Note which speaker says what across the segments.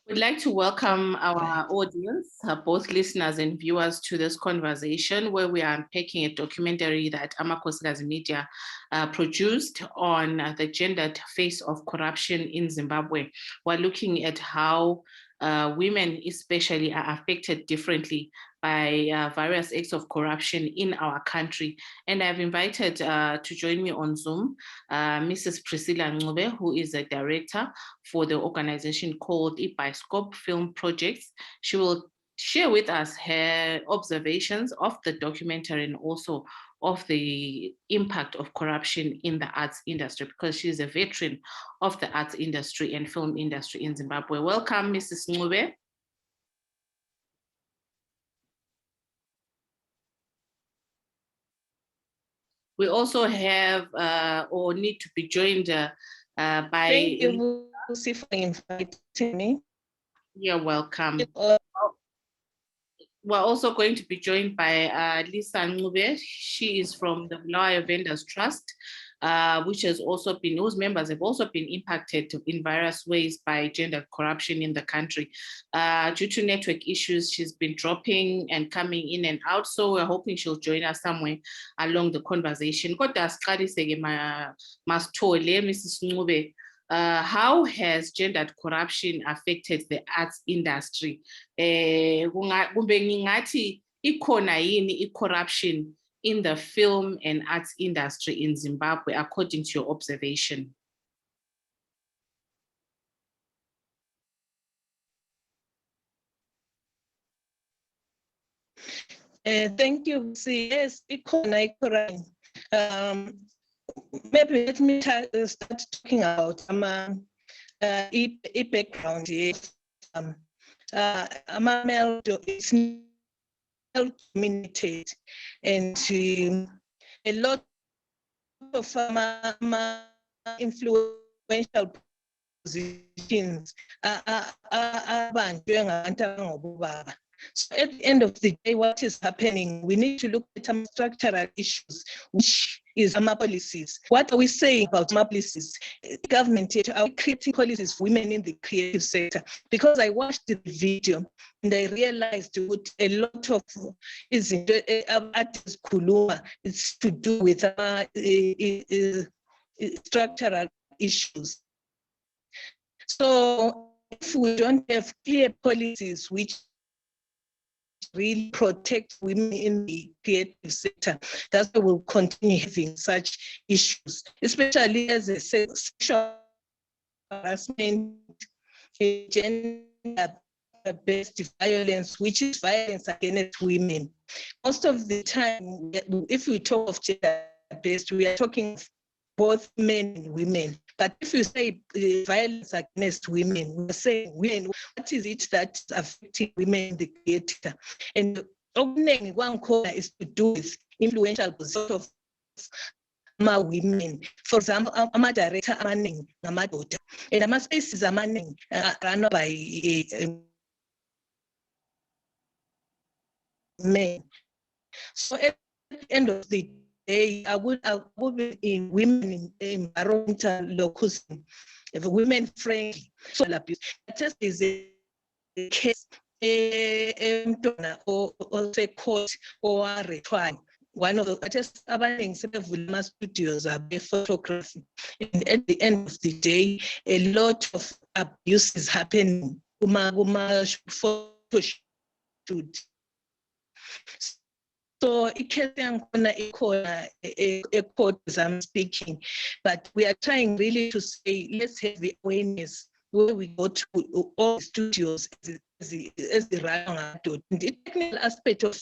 Speaker 1: We'd like to welcome our audience, both listeners and viewers, to this conversation where we are unpacking a documentary that Amakhosikazi Media produced on the gendered face of corruption in Zimbabwe. We're looking at how women especially are affected differently by various acts of corruption in our country. And I've invited to join me on Zoom Mrs. Priscilla Ncube, who is a director for the organization called iBioScope Film Projects. She will share with us her observations of the documentary and also of the impact of corruption in the arts industry, because she's a veteran of the arts industry and film industry in Zimbabwe. Welcome, Mrs. Ncube. We also have or need to be joined by...
Speaker 2: Thank you, Lucy, for inviting me.
Speaker 1: You're welcome. We're also going to be joined by Lisa Ncube. She is from the Bulawayo Vendors Trust, which has also been, whose members have also been impacted in various ways by gender corruption in the country. Due to network issues, she's been dropping and coming in and out, so we're hoping she'll join us somewhere along the conversation. Mrs. Ncube, how has gendered corruption affected the arts industry? Corruption in the film and arts industry in Zimbabwe, according to your observation?
Speaker 2: Thank you. Yes, maybe let me start talking about background. It's dominated, and a lot of influential positions so at the end of the day, what is happening? We need to look at some structural issues, which is our policies. What are we saying about our policies? Government, are we creating policies for women in the creative sector? Because I watched the video and I realized what a lot of artists kuluma is to do with structural issues. So if we don't have clear policies which really protect women in the creative sector, that's why we'll continue having such issues, especially as a sexual harassment, gender-based violence, which is violence against women. Most of the time, if we talk of gender-based, we are talking of both men and women. But if you say violence against women, we're saying women, what is it that's affecting women in the theater? And opening one corner is to do with influential positions of women. For example, I'm a director, and I'm spaces run by men. So at the end of the I would be in women in environmental locusm, women friendly social abuse. Just is a case or say court or a trial. One of the just several studios are photography. And at the end of the day, a lot of abuse is happening. Photo shoot. So it can't a quote as I'm speaking, but we are trying really to say, let's have the awareness where we go to all studios as the right. The technical aspect of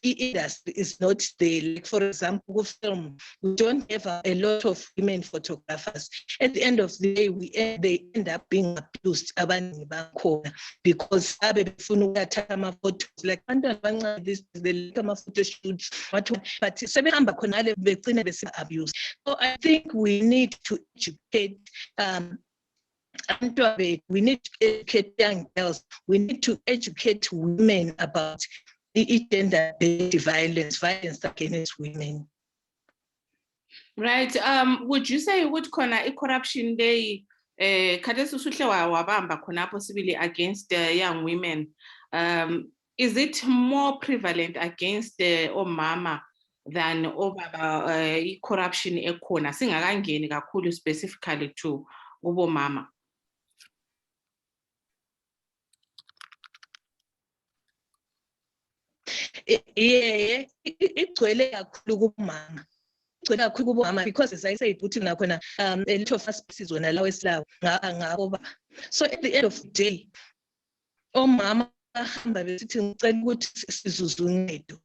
Speaker 2: the industry is not there. Like for example, film, we don't have a lot of women photographers. At the end of the day, they end up being abused because photos like this the photo shoots, but abuse. So I think we need to educate we need to educate young girls, we need to educate women about the gender-based violence against women.
Speaker 1: Right. Would you say would corruption day Khathesi usuhle wabamba khonapho sibili against young women. Is it more prevalent against omama than obaba corruption ekhona singakangeni kakhulu specifically to kubomama?
Speaker 2: Yeah, igcwele kakhulu kumama. Igcwele kakhulu kubomama because as I said ukuthi nakhona a lot of us sizona lawo esilawo ngabo. So at the end of the day, omama bahamba besithi ngicela ukuthi sizuze uncedo.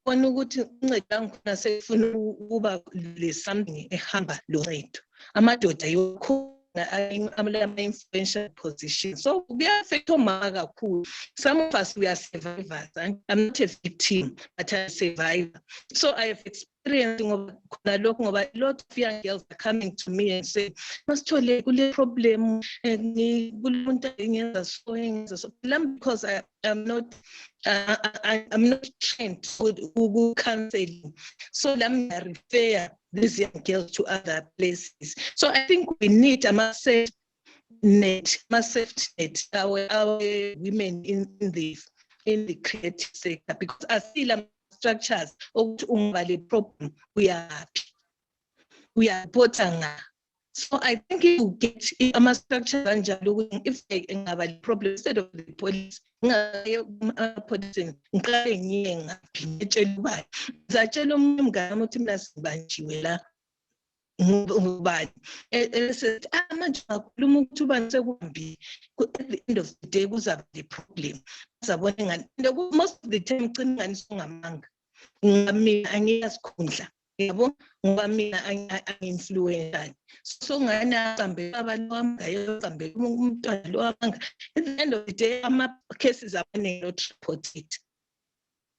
Speaker 2: Bona ukuthi uncedo angkhona sefuna ukuba le something ehamba lo ncedo. Amadoda yokho ama-influential position. So we are affect omama kakhulu. Some of us, we are survivors. I'm not a victim, but I'm a survivor. So I have experienced a lot of young girls are coming to me and say, Masithole kule problem, because I'm not trained with counseling. So let me refer these young girls to other places. So I think we need a massive net, our women in the creative sector, because I see them structures of the problem we are putting. So I think if you get a structure if they have a problem instead of the police, at the end of the day was the problem. Most of the time yabo ngoba mina angi-influence so ngana cambe abantu cambe umntwana lo abanga at the end of the day ama-cases abaningi not reported.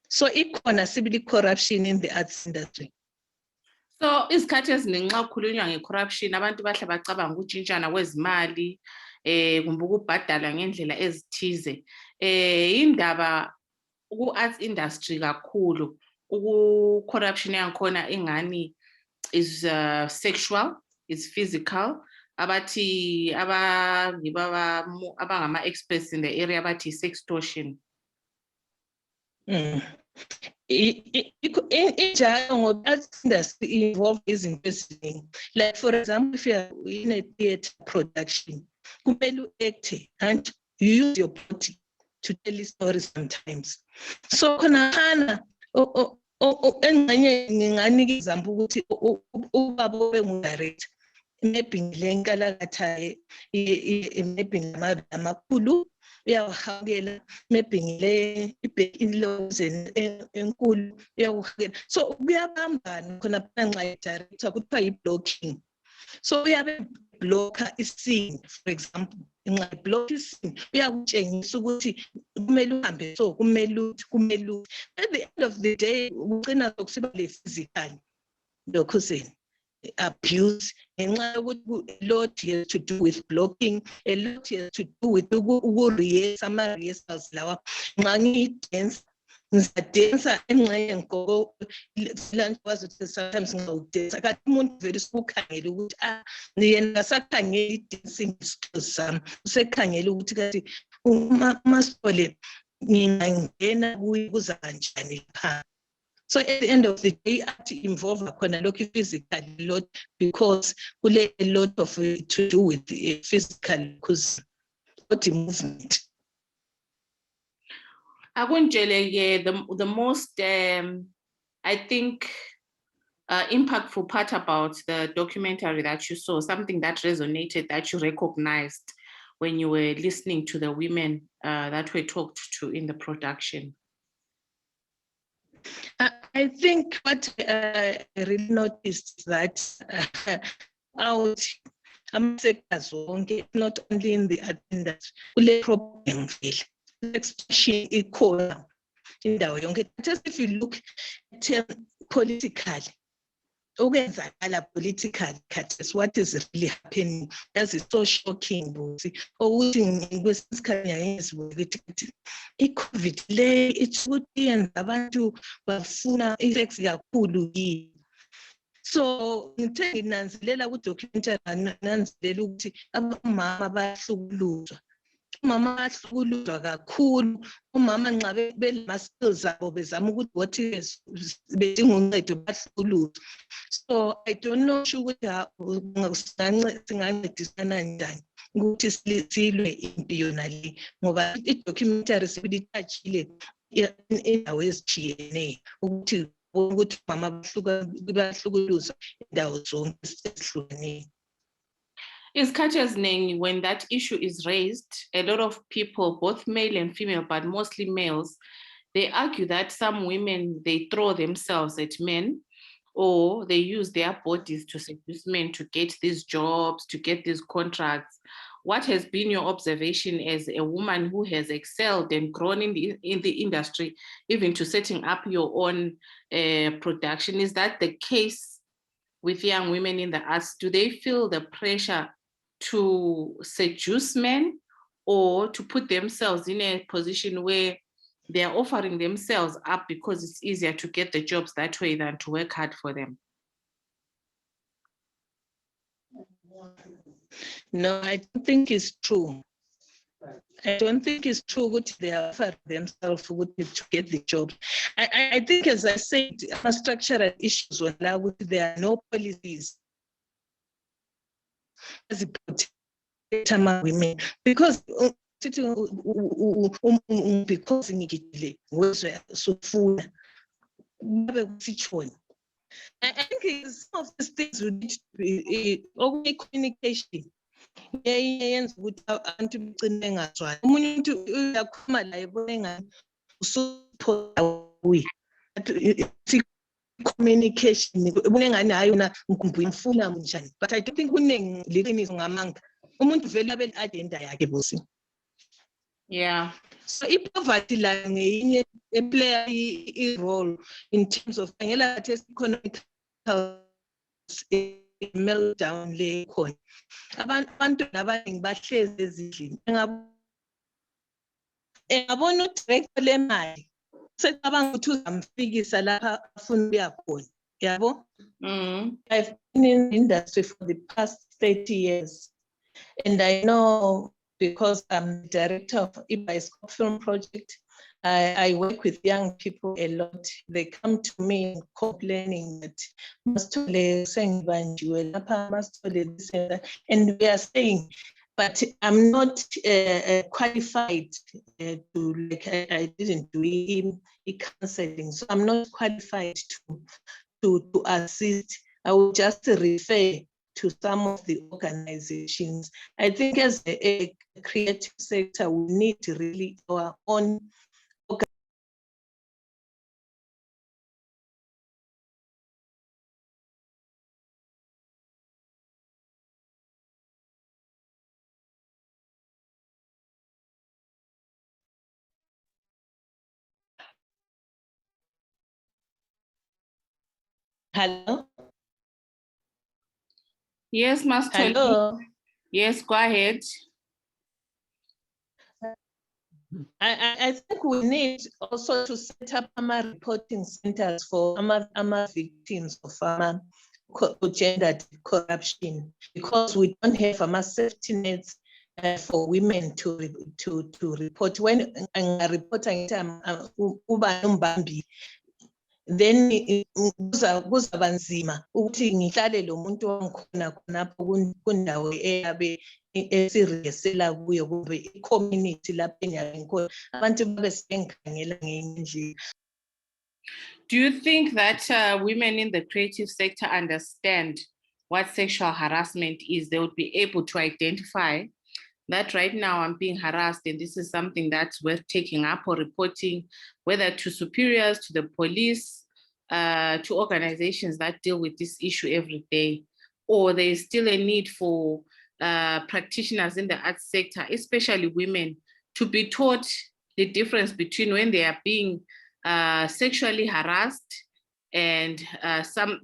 Speaker 2: So ikhona sibili corruption in the arts industry.
Speaker 1: So isikhathi eziningi xa kukhulunywa nge-corruption abantu bahle bacabanga ukutshintshana kwezimali kumbe ukubhadalwa ngendlela ezithize. Indaba ku-arts industry kakhulu corruption yakhona ingani is sexual, is physical. Abathi abangama experts in the area abathi sextortion.
Speaker 2: Industry involved is investing. Like for example, if you are in a theatre production, you act and you use your body to tell a story sometimes. So engxenye nginganika example ukuthi ubaba obengu-director maybe ngilenkalakatha maybe ngamakhulu uyawahawukela maybe ngile ibhekilose enkulu uyawahawukela so kuyabambana khona phela nxa i-director kuthiwa yi-blocking so uyabe blocker iscene for example nxa iblock iscene uyakutshengisa ukuthi kumele uhambe so kumele at the end of the day ugcina sokusiba le physical lokho seni abuse ngenxa yokuthi a lot has to do with blocking, a lot has to do with ama-rehearsals lawa nxa ngiyi-dance ngizadensa engxenye ngigqoko kwazi ukuthi sometimes ngawudensa kanti umuntu vele usukukhangela ukuthi yena akasakhangela i-dancing skills sami usekhangela ukuthi kathi uMasithole ngingangena kuye kuza kanjani lapha. So at the end of the day, I have to involve physically a lot because we a lot of to do with the physical because what the movement.
Speaker 1: The most I think impactful part about the documentary that you saw, something that resonated, that you recognized when you were listening to the women that were talked to in the production?
Speaker 2: I think what I really noticed is that not only in the attendance, kule problem especially equal in the just if you look at politically, politically, what is really happening? That is so shocking. COVID it's good and abantu bafuna effects kakhulu. So ngithe nginanzelela ku-documentary nanzelela ukuthi abamama bayahlukuluzwa. Umama bayahlukuluzwa kakhulu. Umama nxa belama-skills abo bezama ukuthi what bedinga uncedo bayahlukuluzwa. So I don't know ukuthi singancedisana njani ukuthi silwe impi yona le ngoba i-documentary sibili-touchile indawo ezitshiyeneyo ukuthi mama bahlukuluzwa indawo zonke ezihlukeneyo.
Speaker 1: Isikhathi eziningi, when that issue is raised, a lot of people, both male and female, but mostly males, they argue that some women, they throw themselves at men, or they use their bodies to seduce men to get these jobs, to get these contracts. What has been your observation as a woman who has excelled and grown in the industry, even to setting up your own production? Is that the case with young women in the arts? Do they feel the pressure to seduce men or to put themselves in a position where they are offering themselves up because it's easier to get the jobs that way than to work hard for them?
Speaker 2: No, I don't think it's true. I don't think it's true what they offer themselves to get the job. I think, as I said, structural issues will allow there are no policies as it protect women because ngigidile ngizwe sofuna babe kusitshoni. I think some of these things would need to be communication. Yenza ukuthi abantu begcine bengazwani. Omunye umuntu uyakhuluma la ebona engani usuphoqa communication ubona engani hayi yona ngifuna njani, but I don't think kuningi liqiniso ngamanga. Umuntu vele abe agenda yakhe bosi.
Speaker 1: Yeah.
Speaker 2: So i-poverty la ngeyinye eplay i-role in terms of ngela economic meltdown le khona. Abantu abaningi bahlezi ezindlini. Engabona udirector lemali secabanga ukuthi uzamfikisa lapha afuna ukuya khona. Yabo? I've been in the industry for the past 30 years, and I know because I'm the director of iBioscope Film Project, I work with young people a lot. They come to me complaining that Mastole Sengibanjiwe, Mastole this and that, and we are saying, but I'm not qualified to, like, I didn't do counseling, so I'm not qualified to assist. I will just refer to some of the organizations. I think as a creative sector, we need to really our own. Hello?
Speaker 1: Yes, Master.
Speaker 2: Hello?
Speaker 1: Yes, go ahead.
Speaker 2: I think we need also to set up reporting centers for victims of gender corruption, because we don't have safety nets for women to report. When a reporter then kuzaba nzima ukuthi ngihlale lo muntu wangikhona khonapho kundawo eyabe esiresela kuyo kube i-community lapho enyabe ngikhona abantu babe sebengikhangela ngenye indlela.
Speaker 1: Do you think that women in the creative sector understand what sexual harassment is? They would be able to identify that right now I'm being harassed and this is something that's worth taking up or reporting, whether to superiors, to the police, to organizations that deal with this issue every day? Or there is still a need for practitioners in the arts sector, especially women, to be taught the difference between when they are being sexually harassed and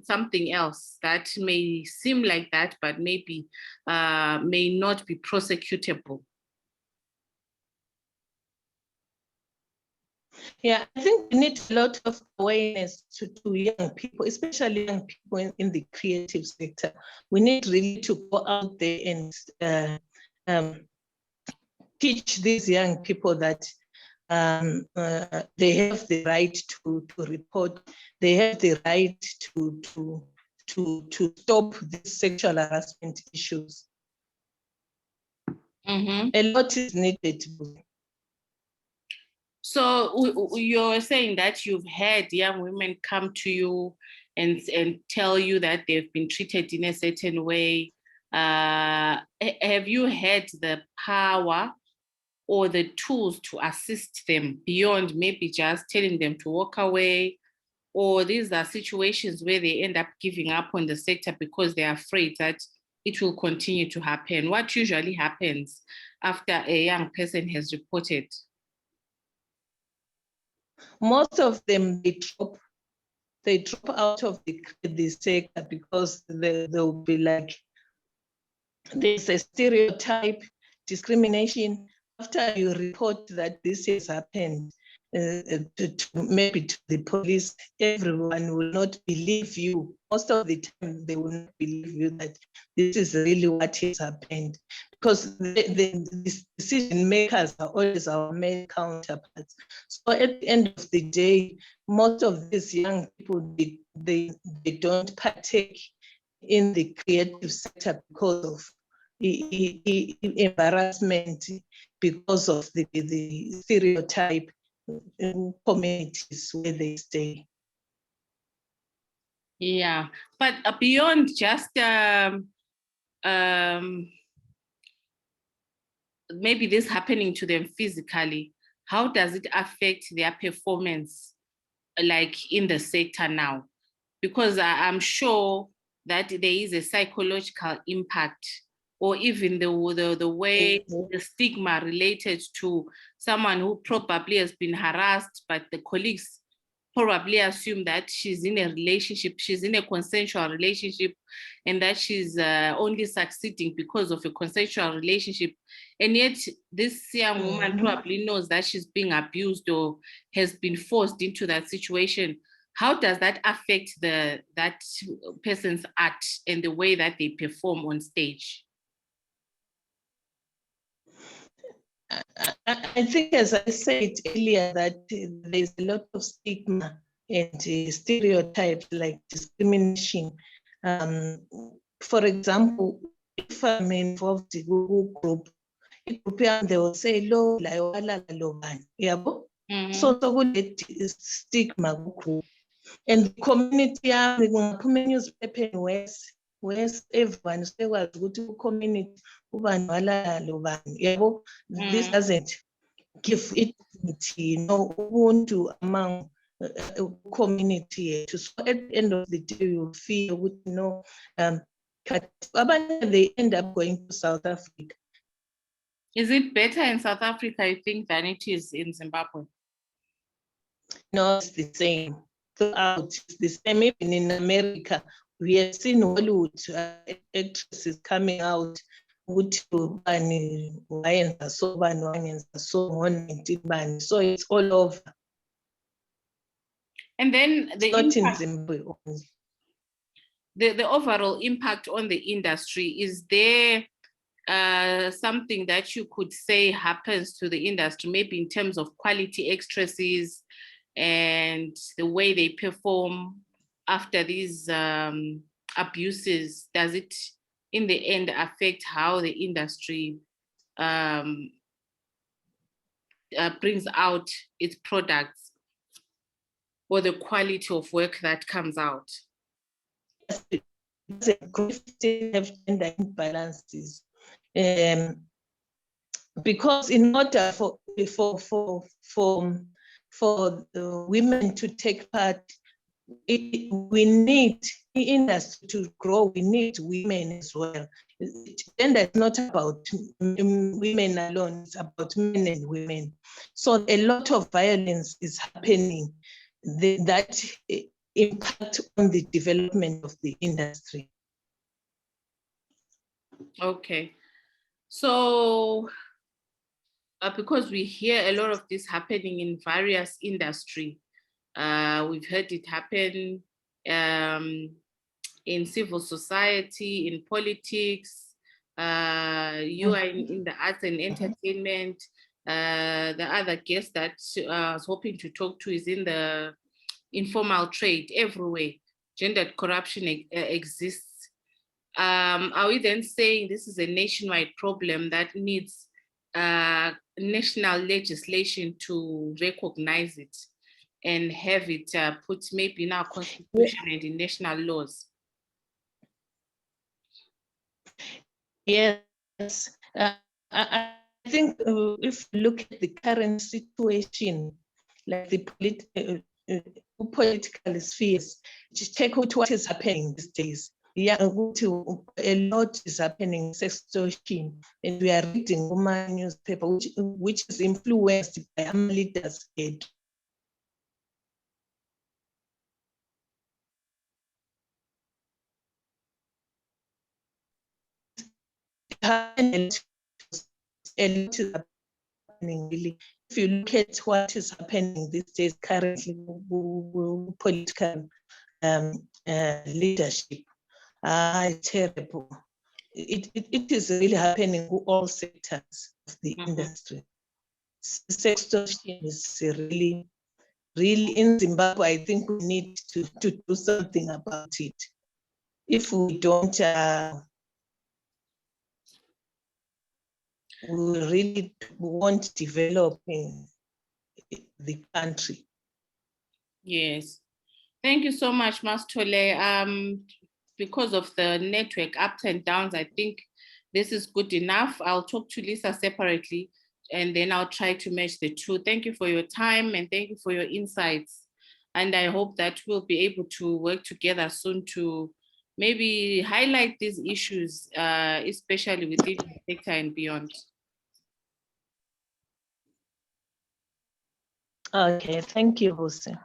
Speaker 1: something else that may seem like that, but maybe may not be prosecutable?
Speaker 2: Yeah, I think we need a lot of awareness to young people, especially young people in the creative sector. We need really to go out there and teach these young people that they have the right to report, they have the right to stop these sexual harassment issues. A lot is needed.
Speaker 1: So you're saying that you've had young women come to you and tell you that they've been treated in a certain way. Have you had the power or the tools to assist them beyond maybe just telling them to walk away? Or these are situations where they end up giving up on the sector because they're afraid that it will continue to happen? What usually happens after a young person has reported?
Speaker 2: Most of them, they drop out of the sector because they'll be like, there's a stereotype, discrimination. After you report that this has happened, maybe to the police, everyone will not believe you. Most of the time, they will not believe you that this is really what has happened, because the decision makers are always our male counterparts. So at the end of the day, most of these young people, they don't partake in the creative sector because of embarrassment, because of the stereotype in communities where they stay.
Speaker 1: Yeah, but beyond just maybe this happening to them physically, how does it affect their performance, like in the sector now? Because I'm sure that there is a psychological impact, or even the way the stigma related to someone who probably has been harassed, but the colleagues probably assume that she's in a relationship, she's in a consensual relationship, and that she's only succeeding because of a consensual relationship. And yet this young woman probably knows that she's being abused or has been forced into that situation. How does that affect that person's art and the way that they perform on stage?
Speaker 2: I think, as I said earlier, that there's a lot of stigma and stereotypes like discrimination. For example, if I'm involved in a group, they will say, "Lo, la wala lo ban." So stigma group. And the community, newspaper in West, everyone sekwazi ukuthi community ubani walala lo bani, yabo. This doesn't give it dignity, ubuntu among community. So at the end of the day, you feel, they end up going to South Africa.
Speaker 1: Is it better in South Africa, you think, than it is in Zimbabwe?
Speaker 2: No, it's the same. Throughout, it's the same. Even in America, we have seen Hollywood actresses coming out so it's all over.
Speaker 1: And then the overall impact on the industry, is there something that you could say happens to the industry, maybe in terms of quality actresses and the way they perform after these abuses? Does it in the end affect how the industry brings out its products or the quality of work that comes out?
Speaker 2: Have gender imbalances, because in order for the women to take part, we need the industry to grow. We need women as well. Gender is not about women alone, it's about men and women. So a lot of violence is happening that impact on the development of the industry.
Speaker 1: Okay. So because we hear a lot of this happening in various industry. We've heard it happen in civil society, in politics. You are in the arts and entertainment. The other guest that I was hoping to talk to is in the informal trade. Everywhere gendered corruption exists. Are we then saying this is a nationwide problem that needs national legislation to recognize it and have it put maybe in our constitution and in national laws?
Speaker 2: Yes, I think if you look at the current situation, like the political spheres, just take out what is happening these days. Yeah, a lot is happening, sextortion, and we are reading Woman newspaper, which is influenced by our leaders' head. A lot is happening, really. If you look at what is happening these days currently, political leadership, terrible. It is really happening in all sectors of the industry. Sextortion is really in Zimbabwe. I think we need to do something about it. If we don't, we really won't develop in the country.
Speaker 1: Yes. Thank you so much, Masithole. Because of the network ups and downs, I think this is good enough. I'll talk to Lisa separately and then I'll try to match the two. Thank you for your time and thank you for your insights. And I hope that we'll be able to work together soon to maybe highlight these issues, especially within the sector and beyond.
Speaker 2: Okay, thank you, Jose.